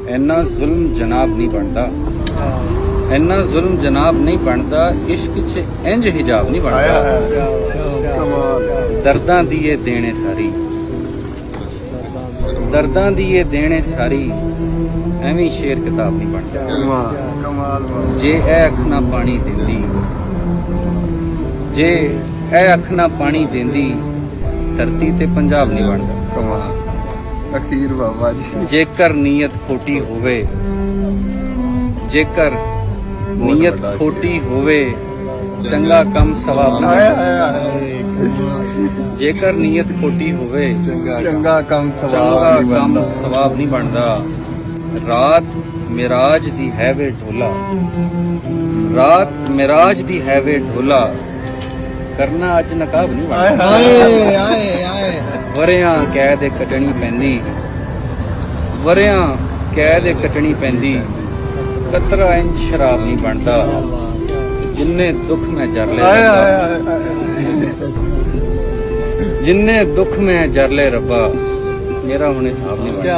इन्ना जुल्म जनाब नहीं बनता, इन्ना जुल्म जनाब नहीं बनता, इश्क च इंज हिजाब नहीं बनता। दर्दां दी ये देने सारी, दर्दां दी ये देने सारी, एवें शेर किताब नहीं बनता। जे ए अख ना पानी देंदी, जे ए अख ना पानी देंदी, धरती ते पंजाब नहीं बनता। अखीर बाबा जी, जेकर नीयत खोटी होवे, जेकर नीयत खोटी होवे, चंगा कम सवाब नहीं। जेकर नीयत खोटी होवे, चंगा कम चंगा कम सवाब नहीं बनता। रात मिराज दी है वे ढोला, रात मिराज दी है वे ढोला, करना अज नकाब नहीं बनता। वरियां कैद कटनी पैंदी, वरियां कैद कटनी पैंदी, कतरा इंच शराब नहीं बनता। जिन्ने दुख में जर ले रब्बा, जिन्ने दुख में जर ले रब्बा, मेरा हुण हिसाब नहीं बनता।